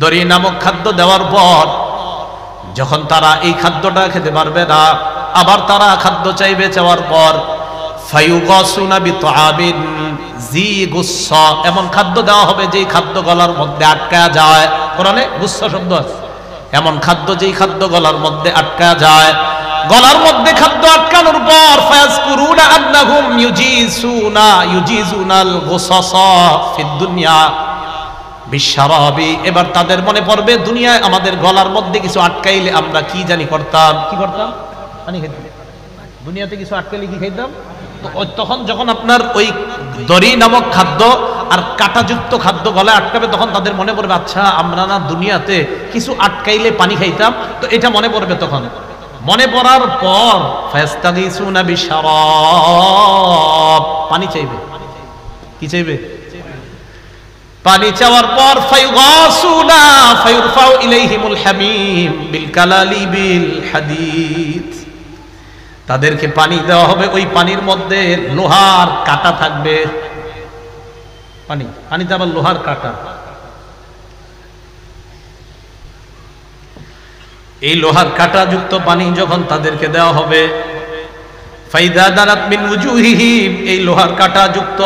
দড়ি নামক খাদ্য দেওয়ার পর যখন তারা এই খাদ্যটা খেতে পারবে না, আবার তারা খাদ্য চাইবে, চাওয়ার পর ফায়ুগাসুনা বিতআবিন জি গুসসা, এমন খাদ্য দেওয়া হবে যেই খাদ্য গলার মধ্যে আটকা যায়। কোরআনে গুসসা শব্দ আছে, এমন খাদ্য যেই খাদ্য গলার মধ্যে আটকা যায়। গলার মধ্যে খাদ্য আটকানোর পর ফায়াজকুরুনা আন্নাহুম ইউজিজুনাল গুসাসা ফিদ দুনিয়া বিশরাবি, এবার তাদের মনে পড়বে দুনিয়ায় আমাদের গলার মধ্যে কিছু আটকাইলে আমরা কি জানি করতাম, কি করতাম, পানি খেতাম। দুনিয়াতে কিছু আটকাইলে কি খাইতাম? তখন যখন আপনার ওই দড়ি নামক খাদ্য আর কাঁটাযুক্ত খাদ্য গলায় আটকাবে, তখন তাদের মনে পড়বে আচ্ছা আমরা না দুনিয়াতে কিছু আটকাইলে পানি খাইতাম, তো এটা মনে পড়বে। তখন মনে পড়ার পর ফায়াস্তাগিসুনা বিশরাব, পানি চাইবে। কি চাইবে? পানি চাওয়ার পর ফায়ুগাসুনা ফায়ুরফাউ ইলাইহিমুল হামিম বিল কালালিবিল হাদিদ, তাদেরকে পানি দেওয়া হবে, ওই পানির মধ্যে লোহার কাঁটা থাকবে। পানিতে আবার লোহার কাঁটা। এই লোহার কাঁটা যুক্ত পানি যখন তাদেরকে দেওয়া হবে, ফাইদা দারাত মিন উজুহিহিম, এই লোহার কাঁটা যুক্ত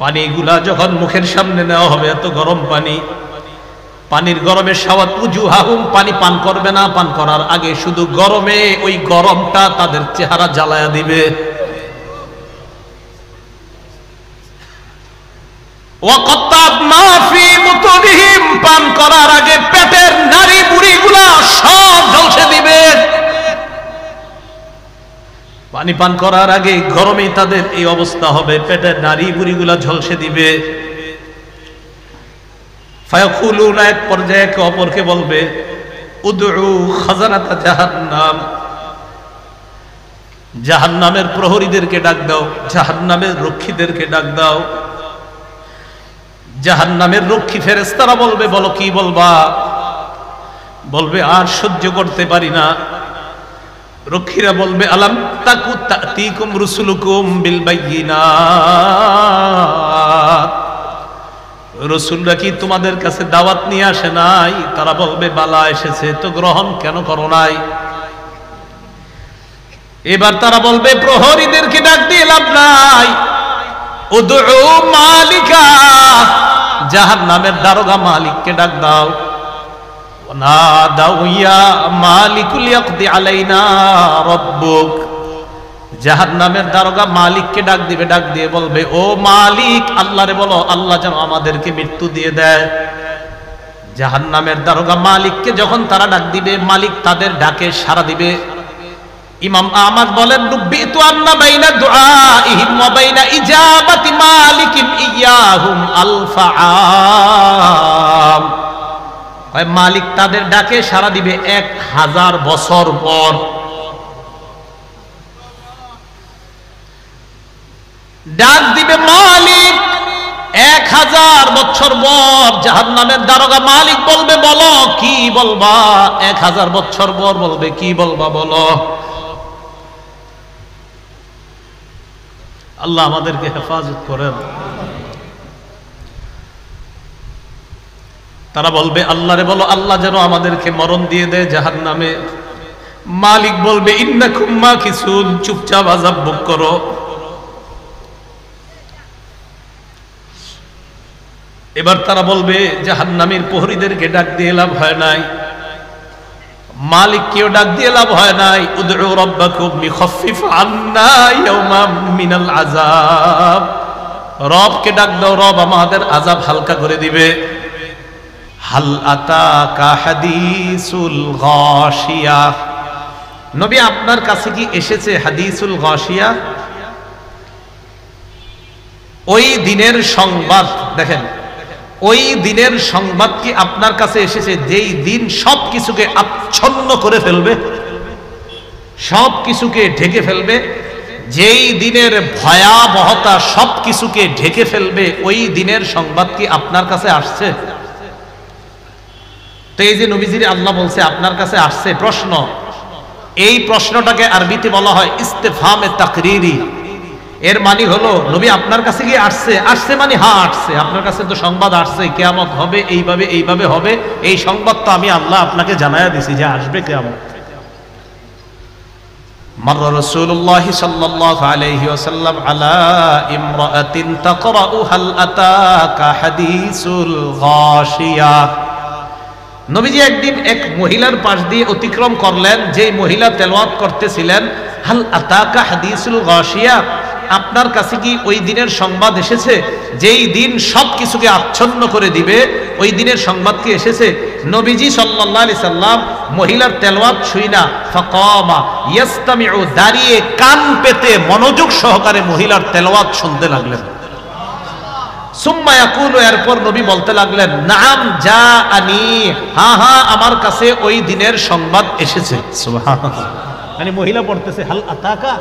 পানিগুলা যখন মুখের সামনে নেওয়া হবে, এত গরম পানি, পানির গরমে সাওয়াত উজুহাহুম, পানি পান করবে না, পান করার আগে শুধু গরমে ওই গরমটা তাদের চেহারা জ্বালায়া দিবে। ওয়াকাত্তাত মা ফি বুতুনিহিম, পান করার আগে পেটের নাড়ি বুড়িগুলা সব ঝলসে দিবে। পানি পান করার আগে গরমেই তাদের এই অবস্থা হবে, পেটের নাড়ি বুড়িগুলা ঝলসে দিবে। ফায়াকুলুনা, এক পর্যায়ে একে অপরকে বলবে উদউ খাজানাতা জাহান্নাম, জাহান্নামের প্রহরীদেরকে ডাক দাও, জাহান্নামের রক্ষীদেরকে ডাক দাও। জাহান্নামের রক্ষী ফেরেশতারা বলবে বলো কি বলবা? বলবে আর সহ্য করতে পারি না। রক্ষীরা বলবে আলাম তাকু তাতিকুম রুসুলুকুম বিল বাইয়িনাত, রাসূলরা কি তোমাদের কাছে দাওয়াত নিয়ে আসে নাই? তারা বলবে বালা এসেছে, তো গ্রহণ কেন করো নাই? এবার তারা বলবে প্রহরীদেরকে ডাক দিয়ে লাভ নাই, উদউ মালিকা, জাহান্নামের দারোগা মালিককে ডাক দাও। নাদাউ ইয়া মালিকুল ইয়াকদি আলাইনা রাব্বুক, জাহান্নামের দারোগা মালিককে ডাক দিবে, ডাক দিয়ে বলবে ও মালিক, আল্লাহরে বলো আল্লাহ যেন আমাদেরকে মৃত্যু দিয়ে দেয়। জাহান্নামের দারোগা মালিককে যখন তারা ডাক দিবে, মালিক তাদের ডাকে সাড়া দিবে। ইমাম আহমদ বলেন রুব্বিতু আন্না বাইনা দুআইহিম ওয়া বাইনা ইজাবাতি মালিকিম ইয়াহুম আলফাআম, মালিক তাদের ডাকে সাড়া দিবে 1000 বছর পর। ডাক দিবে মালিক 1000 বছর পর। জাহান্নামের দারোগা মালিক বলবে বলো কি বলবা? 1000 বছর পর বলবে কি বলবা বলো। আল্লাহ আমাদেরকে হেফাজত করেন। তারা বলবে আল্লাহরে বলো আল্লাহ যেন আমাদেরকে মরণ দিয়ে দেয় জাহান্নামে। মালিক বলবে ইন্নাকুম মাকিসুন, চুপচাপ আযাব ভোগ করো। এবার তারা বলবে জাহান্নামের প্রহরীদেরকে ডাক দিয়ে লাভ হয় নাই, মালিককেও ডাক দিয়ে লাভ হয় নাই। উদউ রাব্বাকুম ইখাফফিফ আন্না ইয়াওমান মিনাল আযাব, রবকে ডাক দাও, রব আমাদের আযাব হালকা করে দিবে। হাল আতাকা হাদিসুল গাশিয়া, নবী আপনার কাছে কি এসেছে হাদিসুল গাশিয়া? ওই দিনের সংবাদ। দেখেন, ওই দিনের সংবাদ কি আপনার কাছে এসেছে যেই দিন সব কিছুকে আচ্ছন্ন করে ফেলবে, সব কিছুকে ঢেকে ফেলবে, যেই দিনের ভয়াবহতা সব কিছুকে ঢেকে ফেলবে, ওই দিনের সংবাদ কি আপনার কাছে আসছে? তো এই যে নবীজির আল্লাহ বলছে আপনার কাছে আসছে, প্রশ্ন, এই প্রশ্নটাকে আরবিতে বলা হয় ইস্তেফহামে তাকরিরি। এর মানে হলো নবী আপনার কাছে গিয়ে আসছে, আসছে মানে হ্যাঁ আসছে, আপনার কাছে তো সংবাদ আসছে কিয়ামত হবে, এইভাবে এইভাবে হবে, এই সংবাদ তো আমি আল্লাহ আপনাকে জানায়া দিছি যে আসবে কিয়ামত। مر رسول الله صلى الله عليه وسلم على امرأة تقرأ هل أتاك حديث الغاشية। নবীজি একদিন এক মহিলার পাশ দিয়ে অতিক্রম করলেন, যে মহিলা তেলাওয়াত করতেছিলেন হাল আতাকা হাদিসুল গাশিয়া, আপনার কাছে কি ওই দিনের সংবাদ এসেছে যেই দিন সবকিছুকে আচ্ছন্ন করে দিবে, ওই দিনের সংবাদ কি এসেছে? নবীজি সাল্লাল্লাহু আলাইহি সাল্লাম মহিলার তেলাওয়াত শুইনা ফাকামা ইয়াস্তামিউ, দাঁড়িয়ে কান পেতে মনোযোগ সহকারে মহিলার তেলাওয়াত শুনতে লাগলেন। সুম্মা ইয়াকুলু, এরপর নবী বলতে লাগলেন নাম জাআনি, হ্যাঁ হ্যাঁ আমার কাছে ওই দিনের সংবাদ এসেছে। সুবহানাল্লাহ। মানে মহিলা পড়তেছে হাল আতাকা,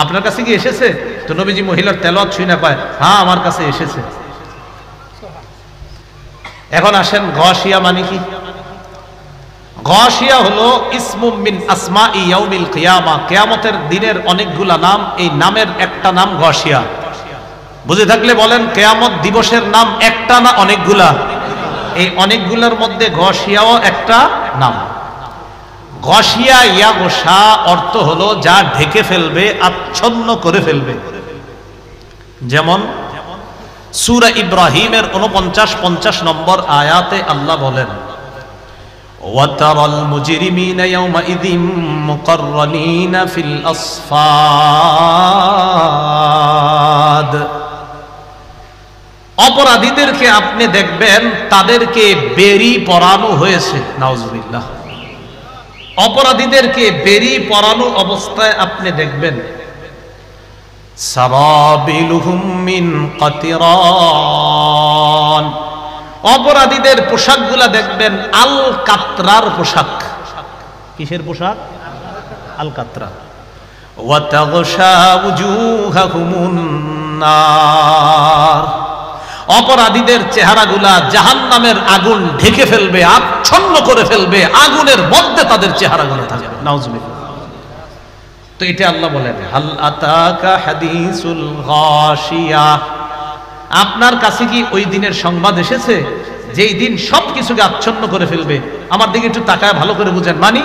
আপনার কাছে কি এসেছে? তো নবীজি মহিলার তেলাওয়াত শুনে কয় হ্যাঁ আমার কাছে এসেছে। এখন আসেন গাশিয়া মানে কি? গাশিয়া হলো ইসমুম মিন আসমাই ইয়াউমিল কিয়ামা, কিয়ামতের দিনের অনেকগুলা নাম, এই নামের একটা নাম গাশিয়া। বুঝে থাকলে বলেন কিয়ামত দিবসের নাম একটা না অনেকগুলা? এই অনেকগুলার মধ্যে গাশিয়াও একটা নাম। গাশিয়া ইয়াগশা অর্থ হলো যা ঢেকে ফেলবে, আচ্ছন্ন করে ফেলবে। যেমন সূরা ইব্রাহিমের 49-50 নম্বর আয়াতে আল্লাহ বলেন ওয়াতারাল মুজরিমিনা ইয়াওমাইযিম মুকাররানিনা ফিল আসফাদ, অপরাধীদেরকে আপনি দেখবেন তাদেরকে বেরি পরানো হয়েছে। নাউজুবিল্লাহ। অপরাধীদেরকে বেরি পরানো অবস্থায় আপনি দেখবেন। সারাবিলুহুম মিন কাতিরান, অপরাধীদের পোশাকগুলা দেখবেন আল কাতরার পোশাক। কিসের পোশাক? আল কাতরা। ওয়া তাগশা উজুহাহুমুন নার, অপরাধীদের চেহারাগুলা জাহান্নামের আগুন ঢেকে ফেলবে, আচ্ছন্ন করে ফেলবে, আগুনের মধ্যে তাদের চেহারাগুলো থাকবে। নাউজুবিল্লাহ। তো এটা আল্লাহ বলেন হাল আতাকা হাদিসুল গাশিয়া, আপনার কাছে কি ওই দিনের সংবাদ এসেছে যেই দিন সবকিছুকে আচ্ছন্ন করে ফেলবে? আমার দিকে একটু তাকায় ভালো করে বুঝেন। মানে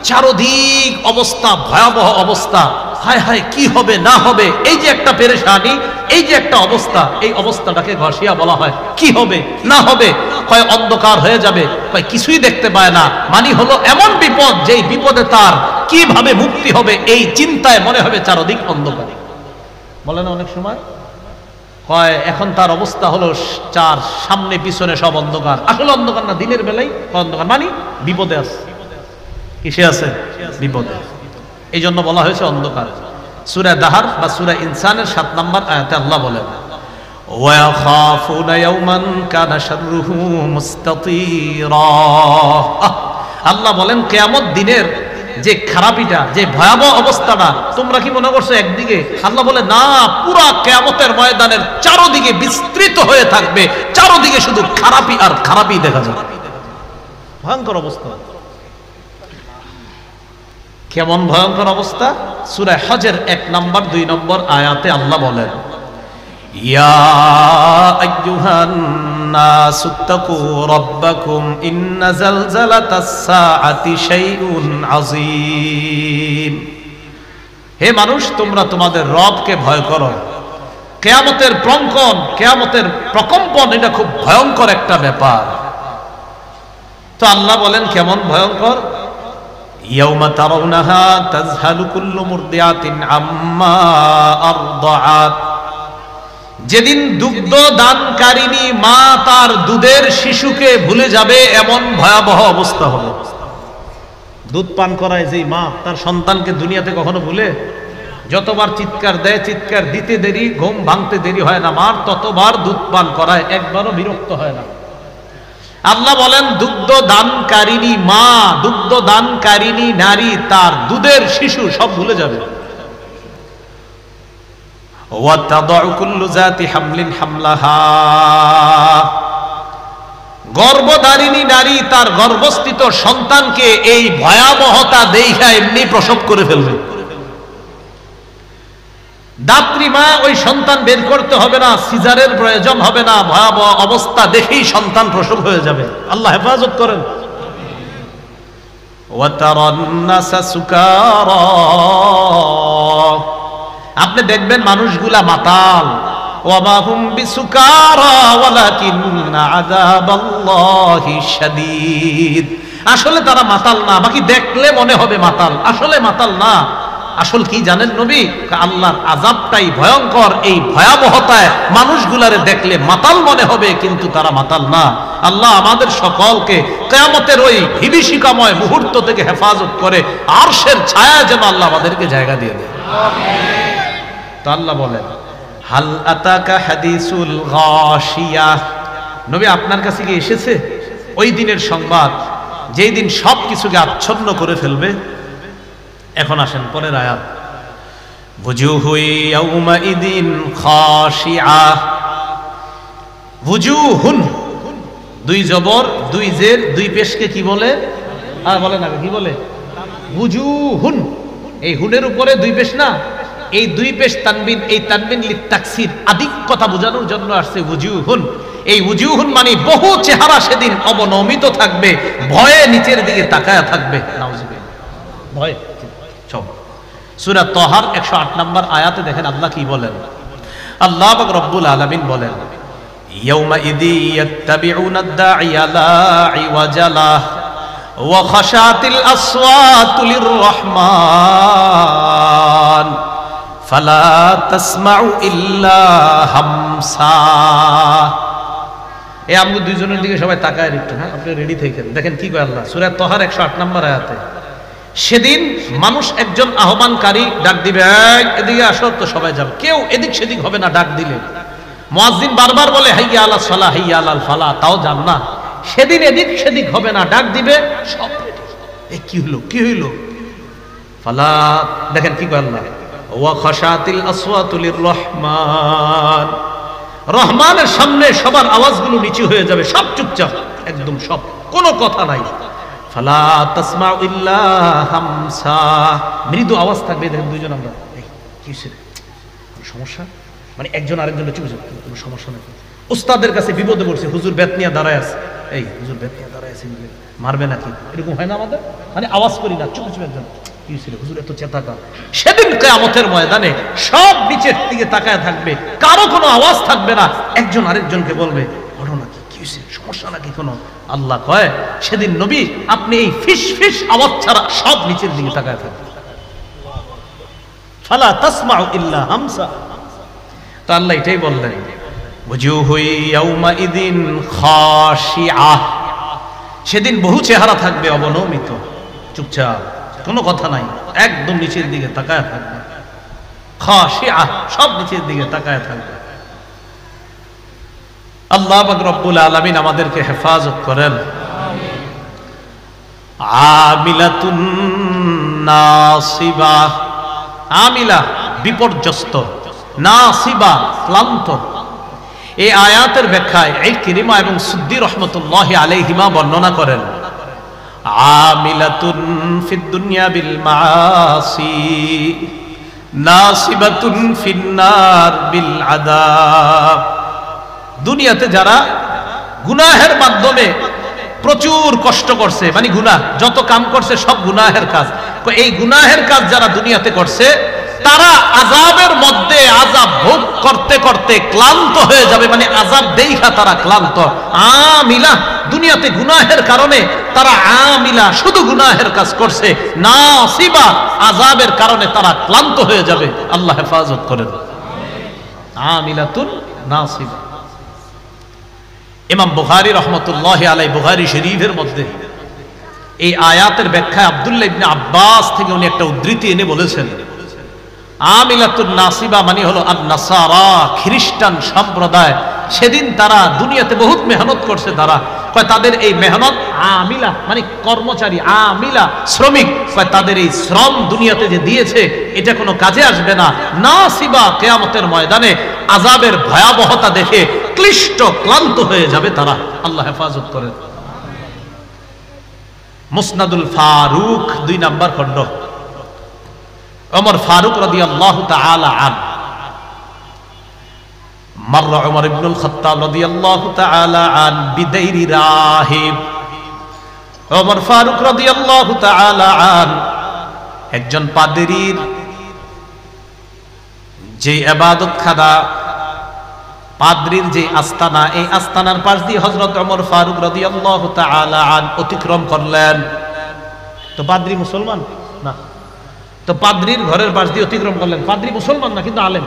চারদিক অবস্থা, ভয়াবহ অবস্থা, হায় হায় কি হবে না হবে, এই যে একটা পেরেশানি, এই যে একটা অবস্থা, এই অবস্থাটাকে গাশিয়া বলা হয়। কি হবে না হবে, হয় অন্ধকার হয়ে যাবে, হয় কিছুই দেখতে পায় না। মানে হলো এমন বিপদ, যেই বিপদে তার কিভাবে মুক্তি হবে এই চিন্তায় মনে হবে চারদিক অন্ধকার। বলে না অনেক সময় কয় এখন তার অবস্থা হলো চার সামনে পিছনে সব অন্ধকার। আসলে অন্ধকার না, দিনের বেলায় অন্ধকার, মানে বিপদে আছে। কিসে আছে? বিপদে। এই জন্য বলা হয়েছে অন্ধকার। সূরা দাহার বা সূরা ইনসানের 7 নম্বর আয়াতে আল্লাহ বলেন ওয়া ইয়াখাফুনা ইয়াওমান কানা শাররুহু মুস্তাতিরা, আল্লাহ বলেন কিয়ামত দিনের যে খারাপিটা, যে ভয়াবহ অবস্থাটা, তোমরা কি মনে করছো একদিকে? আল্লাহ বলে না, পুরা কিয়ামতের ময়দানের চারদিকে বিস্তৃত হয়ে থাকবে, চারদিকে শুধু খারাপি আর খারাপি দেখা যাবে। ভয়ঙ্কর অবস্থা। কেমন ভয়ঙ্কর অবস্থা? সূরা হজের 1 নম্বর 2 নম্বর আয়াতে আল্লাহ বলেন ইয়া আইয়ুহান নাসু তাকু রাব্বাকুম ইন্না যালযালাতাস সাআতি শাইউন আযীম, হে মানুষ তোমরা তোমাদের রবকে ভয় করো, কিয়ামতের প্রকম্পন, কিয়ামতের প্রকম্পন এটা খুব ভয়ঙ্কর একটা ব্যাপার। তো আল্লাহ বলেন কেমন ভয়ঙ্কর? ইয়াউমা তারাউনাহা তাযহালু কুল্লু মুরদিআতিন আম্মা আরদাআত, যেদিন দুগ্ধ দানকারিনী মা তার দুধের শিশুকে ভুলে যাবে, এমন ভয়াবহ অবস্থা হবে। দুধ পান করায় যেই মা তার সন্তানকে দুনিয়াতে কখনো ভুলে? যতবার চিৎকার দেয়, চিৎকার দিতে দেরি, ঘুম ভাঙতে দেরি হয় না মার, ততবার দুধ পান করায়, একবারও বিরক্ত হয় না। আল্লাহ বলেন দুগ্ধ দানকারিনী মা, দুগ্ধ দানকারিনী নারী তার দুধের শিশু সব ভুলে যাবে। ওয়াতাদউ কুল্লু যাতি হামলিন হামলাহা, গর্ভধারিণী নারী তার গর্ভস্থিত সন্তানকে এই ভয়াবহতা দেইখা এমনি প্রসব করে ফেলবে। দাত্রী মা ওই সন্তান বের করতে হবে না, সিজারের প্রয়োজন হবে না, ভয়াবহ অবস্থা দেখেই সন্তান প্রসব হয়ে যাবে। আল্লাহ হেফাজত করেন। আপনি দেখবেন মানুষগুলা মাতাল, ওয়ামা হুম বিসুকারা ওয়ালাকিন্না আযাবাল্লাহি শাদীদ। আসলে তারা মাতাল না, বাকি দেখলে মনে হবে মাতাল, আসলে মাতাল না। আসল কি জানেন নবী? আল্লাহর আযাবটাই ভয়ঙ্কর। এই ভয়াবহতায় মানুষগুলারে দেখলে মাতাল মনে হবে, কিন্তু তারা মাতাল না। আল্লাহ আমাদের সকলকে কিয়ামতের ওই বিভীষিকাময় মুহূর্ত থেকে হেফাজত করে আরশের ছায়া যেন আল্লাহ আমাদেরকে জায়গা দিয়ে দেয়। তো আল্লাহ বলেন, হাল আতাকা হাদিসুল গাশিয়া। নবী আপনার কাছে কি এসেছে ওই দিনের সংবাদ, যেই দিন সব কিছুকে আচ্ছন্ন করে ফেলবে? এখন আসেন পরের আয়াত, বুজুহু ইয়াউমাইদিন খাশিআ। বুজুহুন, দুই জবর দুই জের দুই পেশকে কি বলে? আর বলে না কি বলে? বুজুহুন। এই হুনের উপরে দুই পেশ না, এই দুই পেশ তানবিন, এই তানবিন লিতাকসির, আধিক্যতা বোঝানোর জন্য আসছে বুজুহুন। এই বুজুহুন মানে বহু চেহারা সেদিন অবনমিত থাকবে, ভয়ে নিচের দিকে তাকায়া থাকবে। নাউজুবিল্লাহ, ভয়। সূরা তাহার 108 নম্বর আয়াতে দেখেন আল্লাহ কি বলেন। আল্লাহ পাক রব্বুল আলামিন বলেন, ইয়াউমাইদি ইয়াত্তাবিউনাদ দাঈয়া লা ইওয়াজা লাহু ওয়া খাশাতিল আসওয়াতু লিররহমান ফালা তাসমাউ ইল্লা হামসা। এই আমরা দুইজনের দিকে সবাই তাকায় একটু, হ্যাঁ আপনি রেডি থাকেন। দেখেন কি কয় আল্লাহ সূরা তাহার 108 নম্বর আয়াতে, সেদিন মানুষ একজন আহ্বানকারী ডাক দিবে, এদিকে আসো, তো সবাই যাবে, কেউ এদিক সেদিক হবে না। ডাক দিলে মুয়াজ্জিন বারবার বলে হাইয়া আলাস সালাহ হাইয়া আলাল ফালাহ, তাও যান না। সেদিন এদিক সেদিক হবে না, ডাক দিবে সব রেডি। এই কি হলো, কি হইল? ফালা, দেখেন কি কয় আল্লাহ, ওয়া খাশাতিল আসওয়াতু লিররহমান। রহমানের সামনে সবার আওয়াজগুলো নিচু হয়ে যাবে, সব চুপচাপ, একদম সব, কোনো কথা নাই। ফালা তাসমাউ ইল্লা হামসা, মৃদু আওয়াজ থাকবে। দেখেন দুইজন আমরা, এই কি হইছে, সমস্যা, মানে একজন আরেকজনের চুপ চুপ, কোনো সমস্যা নেই। উস্তাদের কাছে বিপদে পড়ছে, হুজুর বেত নিয়ে দাঁড়ায় আছে, এই হুজুর বেত নিয়ে দাঁড়ায় আছে, মারবে নাকি, এরকম হয় না আমাদের? মানে আওয়াজ করি না, চুপ চুপ একজন, কি হয়েছিল হুজুর এত চেতাকা? সেদিন কিয়ামতের ময়দানে সব নিচের দিকে তাকায় থাকবে, কারো কোনো আওয়াজ থাকবে না, একজন আরেকজনকে বলবে ঘটনা কি, কি হয়েছে, সমস্যা নাকি কোনো? আল্লাহ কয় সেদিন নবী আপনি এই ফিস ফিস আওয়াজ ছাড়া সব নিচের দিকে তাকায় থাকবেন। ফালা তাসমাউ ইল্লা হামসা। তো আল্লাহ এটাই বললেন, বুজুহু ইয়াউমাইদিন খাশিআ। সেদিন বহু চেহারা থাকবে অবনমিত, চুপচাপ, কোনো কথা নাই, একদম নিচের দিকে তাকায় থাকবে। খাশিআ, সব নিচের দিকে তাকায় থাকবে। আল্লাহ পাক রব্বুল আলামিন আমাদেরকে হেফাজত করেন। আমিলাতুন নাসিবা। আমিলা বিপর্যস্ত, নাসিবা ক্লান্ত। এই আয়াতের ব্যাখ্যায় ইকরিমা এবং সুদ্দি রহমতুল্লাহি আলাইহিমা বর্ণনা করেন, আমিলাতুন ফিদ দুনিয়া বিল মাআসি নাসিবাতুন ফিন নার বিল আযাব। দুনিয়াতে যারা গুনাহের মাধ্যমে প্রচুর কষ্ট করছে, মানে গুনাহ যত কাম করছে সব গুনাহের কাজ, এই গুনাহের কাজ যারা দুনিয়াতে করছে তারা আযাবের মধ্যে আযাব ভোগ করতে করতে ক্লান্ত হয়ে যাবে, মানে আযাব দেইখা তারা ক্লান্ত। আমিলা, দুনিয়াতে গুনাহের কারণে তারা আমিলা, শুধু গুনাহের কাজ করছে। নাসিবা, আযাবের কারণে তারা ক্লান্ত হয়ে যাবে। আল্লাহ হেফাজত করেন। আমিলাতুন নাসিবা। ইমাম বুখারী রাহমাতুল্লাহি আলাইহি বুখারী শরীফের মধ্যে এই আয়াতের ব্যাখ্যায় আব্দুল্লাহ ইবনে আব্বাস থেকে উনি একটা উদ্ধৃতি এনে বলেছেন, আমিলাতুন নাসিবা মানে হলো আন-নাসারা, খ্রিস্টান সম্প্রদায়। সেদিন তারা দুনিয়াতে বহুত মেহনত করছে, তারা কয় তাদের এই মেহনত, আমিলা মানে কর্মচারী, আমিলা শ্রমিক, কয় তাদের এই শ্রম দুনিয়াতে যে দিয়েছে এটা কোনো কাজে আসবে না। নাসিবা, কিয়ামতের ময়দানে আযাবের ভয়াবহতা দেখে ক্লিষ্ট ক্লান্ত হয়ে যাবে তারা। আল্লাহ হেফাজত করেন। মুসনাদুল ফারুক 2 নম্বর খণ্ড, ওমর ফারুক রাদিয়াল্লাহু তাআলা আন মাররা উমর ইবনুল খাত্তাব রাদিয়াল্লাহু তাআলা আন বিদাইরি রাহিব। ওমর ফারুক রাদিয়াল্লাহু তাআলা আন একজন পাদ্রীর যে ইবাদতখানা, পাদ্রীর যে আস্তানা, এই আস্তানার পাশ দিয়ে হযরত ওমর ফারুক রাদিয়াল্লাহু তাআলা আন অতিক্রম করলেন। তো পাদ্রী মুসলমান না, তো পাদ্রীর ঘরের পাশ দিয়ে অতিক্রম করলেন। পাদ্রী মুসলমান না কিন্তু আলেম,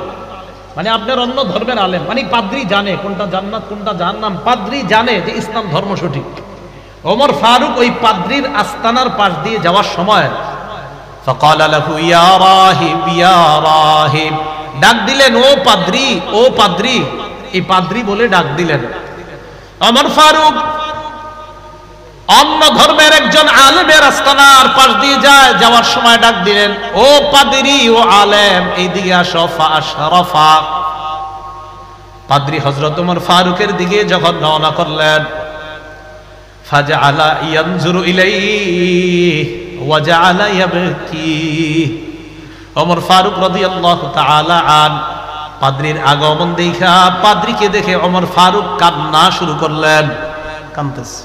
মানে আপনার অন্য ধর্মের আলেম, মানে পাদ্রী জানে কোনটা জান্নাত কোনটা জাহান্নাম, পাদ্রী জানে যে ইসলাম ধর্ম সঠিক। ওমর ফারুক ওই পাদ্রীর আস্তানার পাশ দিয়ে যাওয়ার সময় ফাকাল লাহু ইয়া রাহিব ইয়া রাহিব, ডাক দিলেন ও পাদ্রী ও পাদ্রী, এই পাদ্রী বলে ডাক দিলেন। ওমর ফারুক অন্য ধর্মের একজন আলেমের আস্তানার পাশ দিয়ে যাওয়ার সময় ডাক দিলেন ও পাদ্রী ও আলেম এইদিকে আসো। ফাআশরাফা, পাদ্রী হযরত ওমর ফারুকের দিকে যখন রওনা করলেন, ফাজআলা ইয়ানজুরু ইলাইহি ওয়া জাআলা ইয়াবকি। ওমর ফারুক রাদিয়াল্লাহু তাআলা আন পাদ্রীর আগমন দেখা, পাদ্রীকে দেখে ওমর ফারুক কান্না শুরু করলেন, কাঁদতেছে।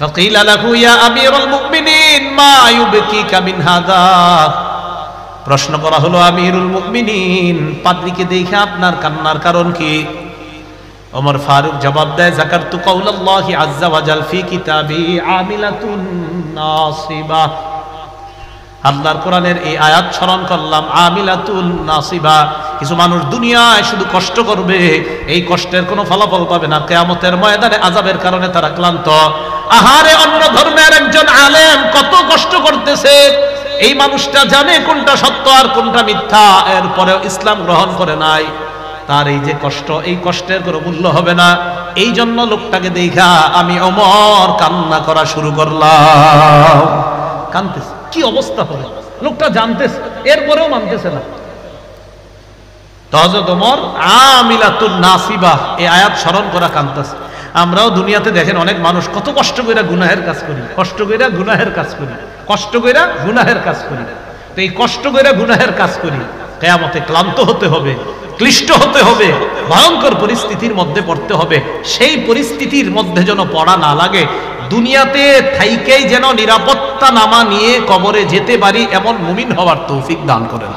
ফাকিলা লাহু ইয়া আমিরুল মুমিনিন মা ইউবকিকা মিন হাদা, প্রশ্ন করা হলো আমিরুল মুমিনিন পাদ্রীকে দেখে আপনার কান্নার কারণ কি? ওমর ফারুক জবাব দেয় যাকারতু কাউলাল্লাহি আযজা ওয়া জাল ফি কিতাবি আমিলাতুন নাসিবা, আল্লাহর কোরআনের এই আয়াত স্মরণ করলাম, আমিলাতুন নাসিবা, কিছু মানুষ দুনিয়ায় শুধু কষ্ট করবে, এই কষ্টের কোনো ফলাফল পাবে না, কিয়ামতের ময়দানে আযাবের কারণে তারা ক্লান্ত। আহারে অন্য ধর্মের একজন আলেম কত কষ্ট করতেছে, এই মানুষটা জানে কোনটা সত্য আর কোনটা মিথ্যা, এরপরেও ইসলাম গ্রহণ করে নাই, তার এই যে কষ্ট, এই কষ্টের কোনো মূল্য হবে না। এই জন্য লোকটাকে দেখা আমি ওমর কান্না করা শুরু করলাম। কাঁদতেছে, কি অবস্থা হবে, লোকটা জানতেছে এরপরেও মানতেছে না। তো হযরত ওমর আমিলাতুন নাসিবা এই আয়াত স্মরণ করা কাঁদতেছে। আমরাও দুনিয়াতে দেখেন অনেক মানুষ কত কষ্ট কইরা গুনাহের কাজ করি, কষ্ট কইরা গুনাহের কাজ করি, কষ্ট কইরা গুনাহের কাজ করি। তো এই কষ্ট কইরা গুনাহের কাজ করি, কিয়ামতে ক্লান্ত হতে হবে, ক্লিষ্ট হতে হবে, ভয়ঙ্কর পরিস্থিতির মধ্যে পড়তে হবে। সেই পরিস্থিতির মধ্যে যেন পড়া না লাগে, দুনিয়াতে থাইকেই যেন নিরাপত্তা নামা নিয়ে কবরে যেতে পারি, এমন মুমিন হওয়ার তৌফিক দান করেন।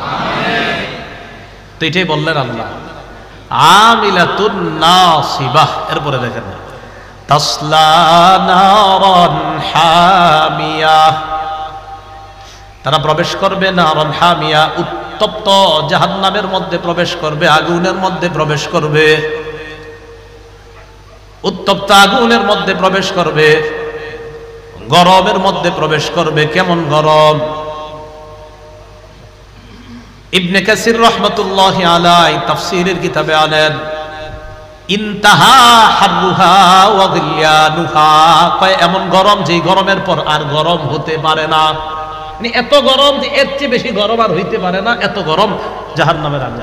তো এটাই বললেন আল্লাহ, আমিলাতুন নাসিবাহ। এরপরে দেখেন তাসলা নারান হামিয়া, তারা প্রবেশ করবে নারান হামিয়া, উত্তপ্ত জাহান্নামের মধ্যে প্রবেশ করবে, আগুনের মধ্যে প্রবেশ করবে, উত্তপ্ত আগুনের মধ্যে প্রবেশ করবে, গরমের মধ্যে প্রবেশ করবে। কেমন গরম? ইবনে কাসির রাহমাতুল্লাহি আলাইহি তাফসীরের কিতাবে আনেন ইনতাহা হাররুহা ওয়া গিলয়ানুহা, কয় এমন গরম যে গরমের পর আর গরম হতে পারে না, মানে এত গরম যে এর চেয়ে বেশি গরম আর হইতে পারে না, এত গরম জাহান্নামের আগুন।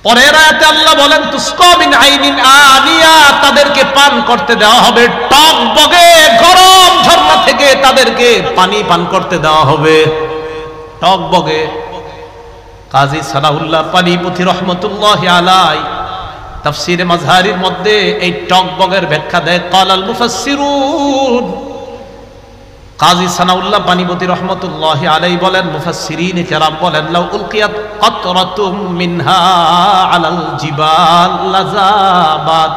পরের আয়াতে আল্লাহ বলেন তুসকা মিন আইনিন আনিয়া, তাদেরকে পান করতে দেওয়া হবে টকবগে গরম ঝর্ণা থেকে, তাদেরকে পানি পান করতে দেওয়া হবে টকবগে। কাজী সানাউল্লাহ পানিপথী রহমতুল্লাহি আলাইহি তাফসীরে মাজহারির মধ্যে এই টকবগের ব্যাখ্যা দেয়, ক্বালাল মুফাসসিরুন, কাজী সানাউল্লাহ পানিপথী রহমতুল্লাহি আলাইহি বলেন, মুফাসসিরিন কেরাম বলেন, লাউ উলকিয়াত কাতরাতুম মিনহা আলাল জিবাল লাযাবাত,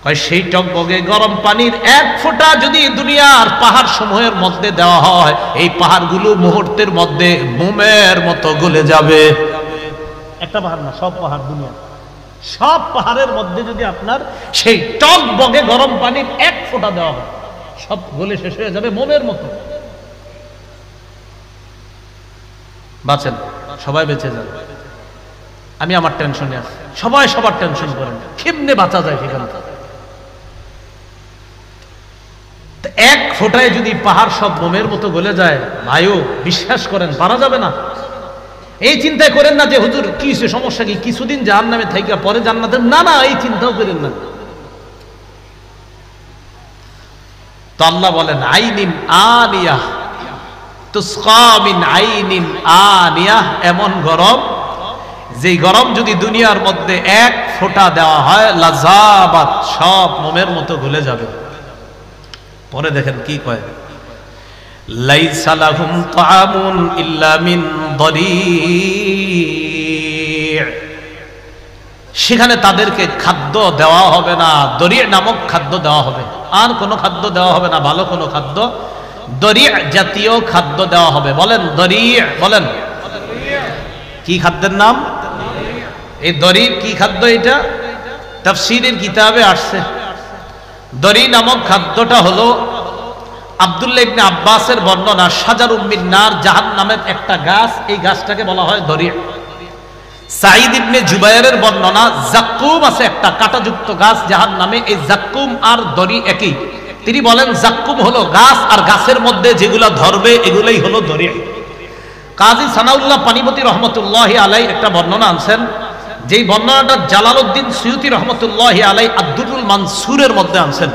কয় সেই টকবগে গরম পানির এক ফোঁটা যদি দুনিয়ার পাহাড় সমূহের মধ্যে দেওয়া হয়, এই পাহাড়গুলো মুহূর্তের মধ্যে মোমের মতো গলে যাবে। একটা পাহাড় না, সব পাহাড়, দুনিয়া সব পাহাড়ের মধ্যে যদি আপনার সেই টকবগে গরম পানির এক ফোঁটা দেওয়া হয়, সব গলে শেষ হয়ে যাবে মোমের মতো। বাঁচেন, সবাই বেঁচে যাবে। আমি আমার টেনশনে আছি, সবাই সবার টেনশন করেন, কেমনে বাঁচা যায় সেখানে। এক ফোঁটায় যদি পাহাড় সব মোমের মতো গলে যায়, ভাইও বিশ্বাস করেন পারা যাবে না। এই চিন্তায় করেন না যে হুজুর কি সমস্যা, কি কিছুদিন জাহান্নামে থাইকা পরে জান্নাতে, না না, এই চিন্তাও করেন না। তো আল্লাহ বলেন আইনিন আনিয়াহ, তুসকা মিন আইনিন আনিয়াহ, এমন গরম যেই গরম যদি দুনিয়ার মধ্যে এক ফোঁটা দেওয়া হয় লাজাবাত, সব মোমের মতো গলে যাবে। পরে দেখেন কি কয়, লাইসা লাহুম তাআমুন ইল্লা মিন দরি', সেখানে তাদেরকে খাদ্য দেওয়া হবে না, দরি' নামক খাদ্য দেওয়া হবে, আর কোনো খাদ্য দেওয়া হবে না, ভালো কোনো খাদ্য, দরি' জাতীয় খাদ্য দেওয়া হবে। বলেন দরি', বলেন কি খাদ্যের নাম? এই দরি' কি খাদ্য? এটা তাফসীরের কিতাবে আসছে। দরি' নামক খাদ্যটা হলো আব্দুল্লাহ ইবনে আব্বাসের বর্ণনা, শাজারুম মিন নার, জাহান্নামের একটা গাছ, এই গাছটাকে বলা হয় দরি'। সাঈদ ইবনে জুবায়েরের বর্ণনা, জাক্কুম আছে একটা কাঁটাযুক্ত গাছ জাহান্নামে, এই জাক্কুম আর দরি একই। তিনি বলেন জাক্কুম হলো গাছ, আর গাছের মধ্যে যেগুলা ধরবে এগুলাই হলো দরি'। কাজী সানাউল্লাহ পানিপতি রহমতুল্লাহি আলাইহি একটা বর্ণনা আনছেন, যেই বর্ণনাটা জালালউদ্দিন সুয়ুতি রহমতুল্লাহি আলাইহি আদ-দুরুল মানসুরের মধ্যে আনছেন।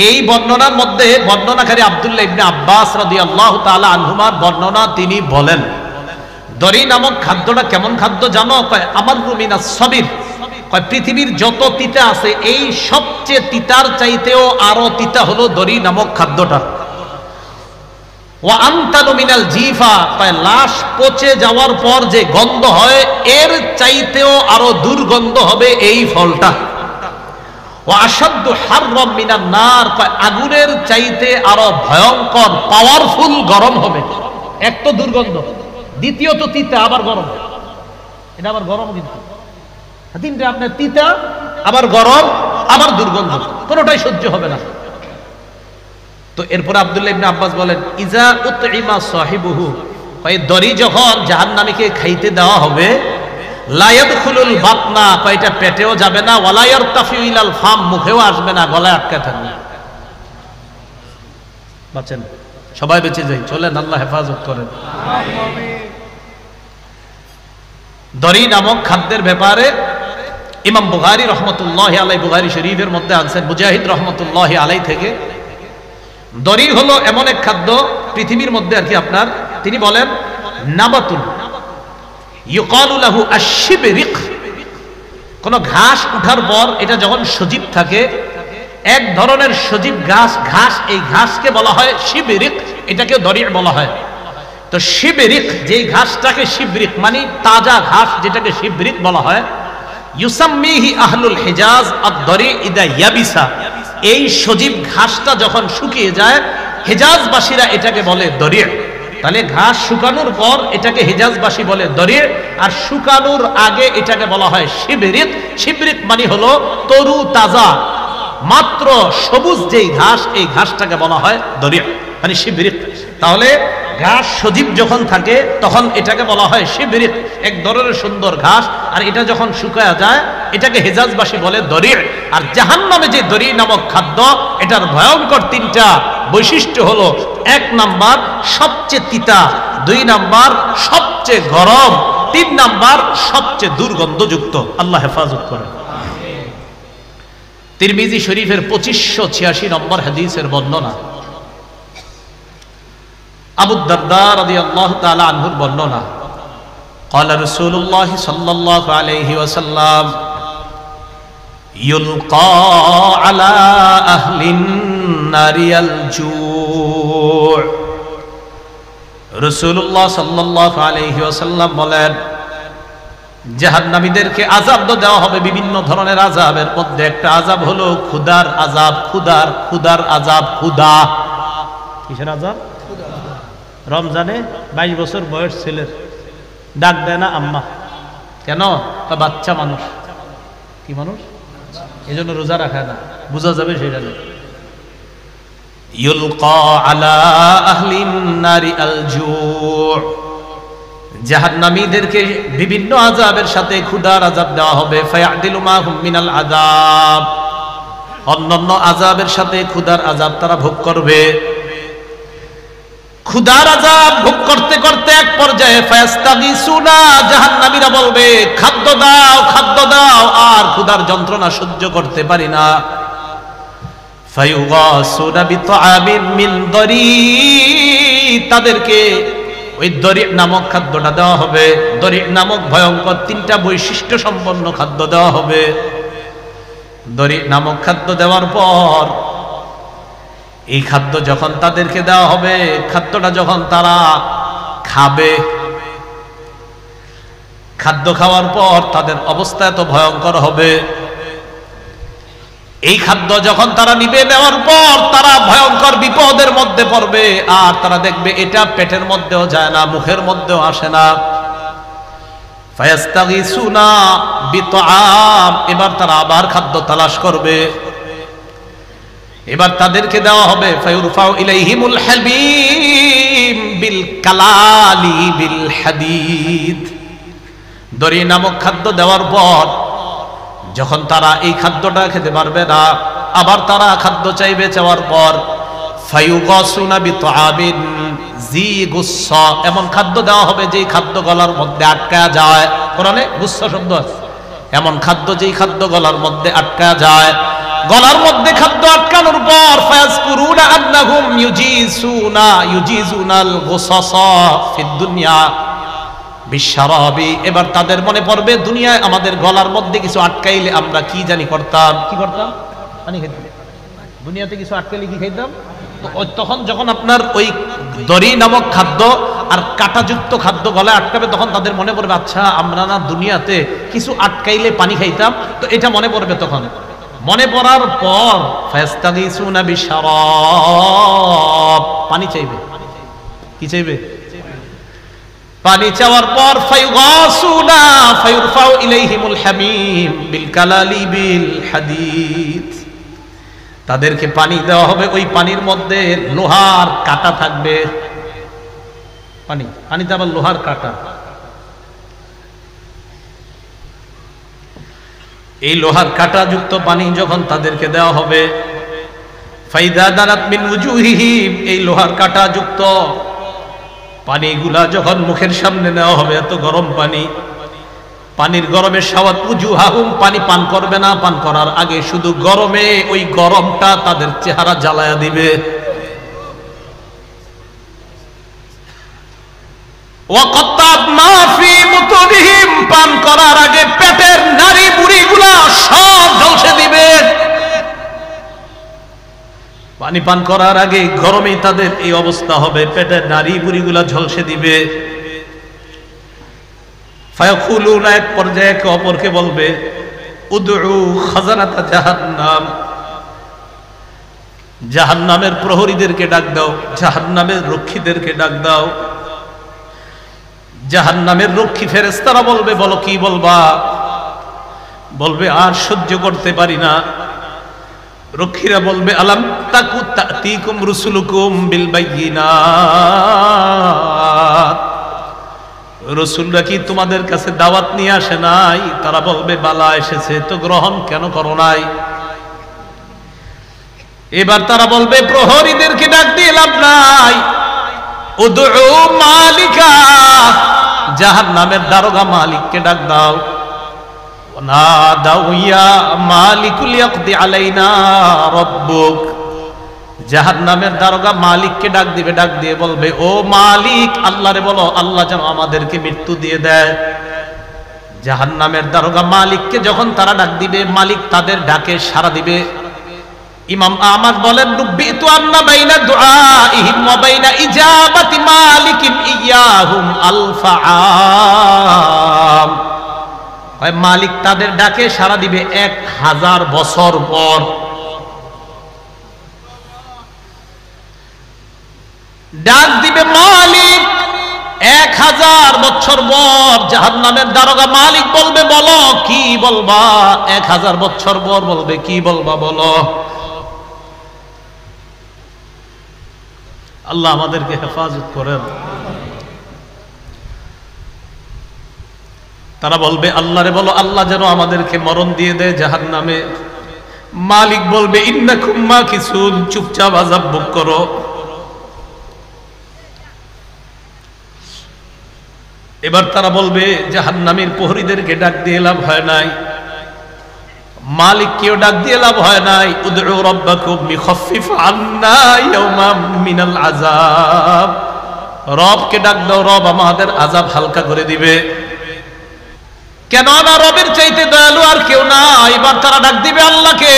এই বর্ণনার মধ্যে বর্ণনাকারী আব্দুল্লাহ ইবনে আব্বাস রাদিয়াল্লাহু তাআলা আনহুমার বর্ণনা, তিনি বলেন দরি নামক খাদ্যটা কেমন খাদ্য জানো? কয় আমাররু মিনাস সাবির, কয় পৃথিবীর যত তিতা আছে এই সবচেয়ে তিতার চাইতেও আরো তিতা হলো দরি নামক খাদ্যটা। ওয়া আনতানু মিনাল জিফা, কয় লাশ পচে যাওয়ার পর যে গন্ধ হয় এর চাইতেও আরো দুর্গন্ধ হবে এই ফলটা। ওয়া আশাদ্দু হাররাম মিনান নার, কয় আগুনের চাইতে আরো ভয়ঙ্কর পাওয়ারফুল গরম হবে। এক তো দুর্গন্ধ, দ্বিতীয়ত তিতা, আবার গরম। এটা আবার গরম, কিন্তু তিনটা আপনার তিতা, আবার গরম, আবার দুর্গন্ধ, কোনোটাই সহ্য হবে না। তো এরপর আব্দুল্লাহ ইবনে আব্বাস বলেন ইজা উতইমা সাহিবুহু, এই দরি যখন জাহান্নামীকে খাইতে দেওয়া হবে, লা ইয়াদখুলুল বাতনা, এটা পেটেও যাবে না, ওয়ালা ইয়ারতাফিউ ইলাল ফাম, মুখেও আসবে না, গলায় আটকে থাকবে। বাঁচেন, সবাই বেঁচে যাই, চলেন, আল্লাহ হেফাজত করেন। দরি নামক খাদ্যের ব্যাপারে ইমাম বুখারী রহমতুল্লাহি আলাইহি বুখারী শরীফের মধ্যে আনছেন, মুজাহিদ রহমতুল্লাহি আলাইহি থেকে, দরি হলো এমন এক খাদ্য পৃথিবীর মধ্যে আর কি আপনার, তিনি বলেন নাবাতুন ইউকালু লাহু আশ-শিবরিক, কোন ঘাস উঠার পর এটা যখন সজীব থাকে, এক ধরনের সজীব ঘাস, এই ঘাসকে বলা হয় শিবরিক, এটাকে দরি বলা হয়। তো শিবরিক, যেই ঘাসটাকে শিবরিক মানে তাজা ঘাস, যেটাকে শিবরিক বলা হয়, ইউসাম্মিহি আহলুল হিজাজ আদ-দরি ইদা ইয়াবিসা, এই সজীব ঘাসটা যখন শুকিয়ে যায় হিজাজবাসীরা এটাকে বলে দরি'। তাহলে ঘাস শুকানোর পর এটাকে হিজাজবাসী বলে দরি', আর শুকানোর আগে এটাকে বলা হয় শিবরিক। শিবরিক মানে হলো তরু তাজা মাত্র সবুজ যেই ঘাস, এই ঘাসটাকে বলা হয় দরি', মানে শিবরিক। তাহলে ঘাস সজীব যখন থাকে তখন এটাকে বলা হয় শিবরিক, এক ধরনের সুন্দর ঘাস, আর এটা যখন শুকায়া যায় এটাকে হিজাজবাসী বলে দরি'। আর জাহান্নামে যে দরি নামক খাদ্য, এটার ভয়ঙ্কর তিনটা বৈশিষ্ট্য হলো, এক নাম্বার সবচেয়ে তিতা, দুই নাম্বার সবচেয়ে গরম, তিন নাম্বার সবচেয়ে দুর্গন্ধযুক্ত। আল্লাহ হেফাজত করে। তিরমিজি শরীফের 2586 নম্বর হাদিসের বর্ণনা, আবু দারদা রাদিয়াল্লাহু তাআলা আনহুর বর্ণনা, قال رسول الله صلى الله عليه وسلم يلقى على أهل النار الجوع। রাসূলুল্লাহ সাল্লাল্লাহু আলাইহি ওয়াসাল্লাম বলেন, জাহান্নামীদেরকে আযাব দেওয়া হবে বিভিন্ন ধরনের আযাবের মধ্যে একটা আযাব হলো ক্ষুধার আযাব। ক্ষুধার আযাব, ক্ষুধা কিসের আযাব? রমজানে 22 বছর বয়স ছেলের ডাক দেয় না আম্মা, কেন? বাচ্চা মানুষ, কি মানুষ, এই জন্য রোজা রাখা না, বোঝা যাবে সেটা। ইউলকা আলা আহলিন নারি আল জু', জাহান্নামীদেরকে বিভিন্ন আযাবের সাথে ক্ষুধার আযাব দেওয়া হবে। ফায়াদিলু মা হুম মিনাল আযাব, অন্যান্য আযাবের সাথে ক্ষুধার আযাব তারা ভোগ করবে। ক্ষুধার আযাব ভোগ করতে করতে এক পর্যায়ে ফায়াস্তাগিসুনা, জাহান্নামীরা বলবে খাদ্য দাও, খাদ্য দাও, আর ক্ষুধার যন্ত্রণা সহ্য করতে পারি না। ফায়ুগাসুনা বিতআমিন মিন দরি, তাদেরকে ওই দরি নামক খাদ্যটা দেওয়া হবে। দরি নামক ভয়ঙ্কর তিনটা বৈশিষ্ট্য সম্পন্ন খাদ্য দেওয়া হবে। দরি নামক খাদ্য দেওয়ার পর এই খাদ্য যখন তাদেরকে দেওয়া হবে, খাদ্যটা যখন তারা খাবে, খাদ্য খাওয়ার পর তাদের অবস্থা এত ভয়ঙ্কর হবে। এই খাদ্য যখন তারা নিবে, নেওয়ার পর তারা ভয়ঙ্কর বিপদের মধ্যে পড়বে। আর তারা দেখবে এটা পেটের মধ্যেও যায় না, মুখের মধ্যেও আসে না। ফায়াস্তাগিসুনা বিতআম, এবার তারা আবার খাদ্য তালাশ করবে। এবার তাদেরকে দেওয়া হবে ফায়ুরফাউ ইলাইহিমুল হাবিব বিল কালালি বিল হাদিদ। দরি নামক খাদ্য দেওয়ার পর যখন তারা এই খাদ্যটা খেতে পারবে না, আবার তারা খাদ্য চাইবে। চাওয়ার পর ফায়ুগাসুনা বিতআবিন জি গুসসা, এমন খাদ্য দেওয়া হবে যেই খাদ্য গলার মধ্যে আটকা যায়। কোরআনে গুসসা শব্দ আছে। এমন খাদ্য যেই খাদ্য গলার মধ্যে আটকা যায়। গলার মধ্যে খাদ্য আটকানোর পর ফায়াজকুরুনা আন্নাহুম ইউজিজুনাল গুসাসা ফিদ দুনিয়া বিশরাবি, এবার তাদের মনে পড়বে দুনিয়ায় আমাদের গলার মধ্যে কিছু আটকাইলে আমরা কি জানি করতাম। কি করতাম? পানি খাইতাম। দুনিয়াতে কিছু আটকাইলে কি খাইতাম? তখন যখন আপনার ওই দরি নামক খাদ্য আর কাঁটাযুক্ত খাদ্য গলায় আটকাবে, তখন তাদের মনে পড়বে আচ্ছা আমরা না দুনিয়াতে কিছু আটকাইলে পানি খাইতাম, তো এটা মনে পড়বে। তখন মনে পড়ার পর ফায়াস্তাগিসুনা বিশরাব, পানি চাইবে। কি চাইবে? পানি চাওয়ার পর ফায়ুগাসুনা ফায়ুরফাউ ইলাইহিমুল হামিম বিল কালালি বিল হাদিদ, তাদেরকে পানি দেওয়া হবে। ওই পানির মধ্যে লোহার কাঁটা থাকবে। পানিতে আবার লোহার কাঁটা। এই লোহার কাঁটা যুক্ত পানি যখন তাদেরকে দেওয়া হবে, ফাইদা দানাত মিন উজুহিহিম, এই লোহার কাঁটা যুক্ত পানিগুলা যখন মুখের সামনে নেওয়া হবে, এত গরম পানি, পানির গরমের সাওয়াত উজুহাহুম, পানি পান করবে না, পান করার আগে শুধু গরমে ওই গরমটা তাদের চেহারা জ্বালায়া দিবে। ওয়াকাত্তাব মা ফি মুতুনিহিম, পান করার আগে পেটের নাড়ি বুড়িগুলা সব ঝলসে দিবে। পানি পান করার আগে গরমে তাদের এই অবস্থা হবে, পেটের নাড়ি বুড়িগুলা ঝলসে দিবে। ফায়াকুলুনা, এক পর্যায়ে একে অপরকে বলবে উদউ খাজানাতা জাহান্নাম, জাহান্নামের প্রহরীদেরকে ডাক দাও, জাহান্নামের রক্ষীদেরকে ডাক দাও। জাহান্নামের রক্ষী ফেরেশতারা বলবে বলো কি বলবা? বলবে আর সহ্য করতে পারি না। রক্ষীরা বলবে আলাম তাকু তাতিকুম রুসুলুকুম বিল বাইয়িনাত, রাসূলরা কি তোমাদের কাছে দাওয়াত নিয়ে আসে নাই? তারা বলবে বালা এসেছে, তো গ্রহণ কেন করো নাই? এবার তারা বলবে প্রহরীদেরকে ডাক দিয়ে লাভ নাই, উদউ মালিকা, জাহান্নামের দারোগা মালিককে ডাক দাও। নাদাউ ইয়া মালিকুল ইয়াকদি আলাইনা রাব্বুক, জাহান্নামের দারোগা মালিককে ডাক দিবে, ডাক দিয়ে বলবে ও মালিক, আল্লাহরে বলো আল্লাহ যেন আমাদেরকে মৃত্যু দিয়ে দেয়। জাহান্নামের দারোগা মালিককে যখন তারা ডাক দিবে, মালিক তাদের ডাকে সাড়া দিবে। ইমাম আহমদ বলেন রুব্বিতু আন্না বাইনা দুআইহিম ওয়া বাইনা ইজাবাতি মালিকিম ইয়াহুম আলফাআম, হয় মালিক তাদের ডাকে সাড়া দিবে 1000 বছর পর। ডাক দিবে মালিক 1000 বছর পর। জাহান্নামের দারোগা মালিক বলবে বলো কি বলবা? 1000 বছর পর বলবে কি বলবা বলো। আল্লাহ আমাদেরকে হেফাজত করেন। তারা বলবে আল্লাহরে বলো আল্লাহ যেন আমাদেরকে মরণ দিয়ে দেয় জাহান্নামে। মালিক বলবে ইন্নাকুম মাকিসুন, চুপচাপ আযাব ভোগ করো। এবার তারা বলবে জাহান্নামের প্রহরীদেরকে ডাক দিয়ে লাভ হয় নাই, মালিককেও ডাক দিয়ে লাভ হয় নাই। উদউ রাব্বাকুম ইখাফফিফ আন্না ইয়াওমান মিনাল আযাব রবকে ডাক দাও, রব আমাদের আযাব হালকা করে দিবে। কেন না রবের চাইতে দয়ালু আর কেউ না। এবার তারা ডাক দিবে আল্লাহকে,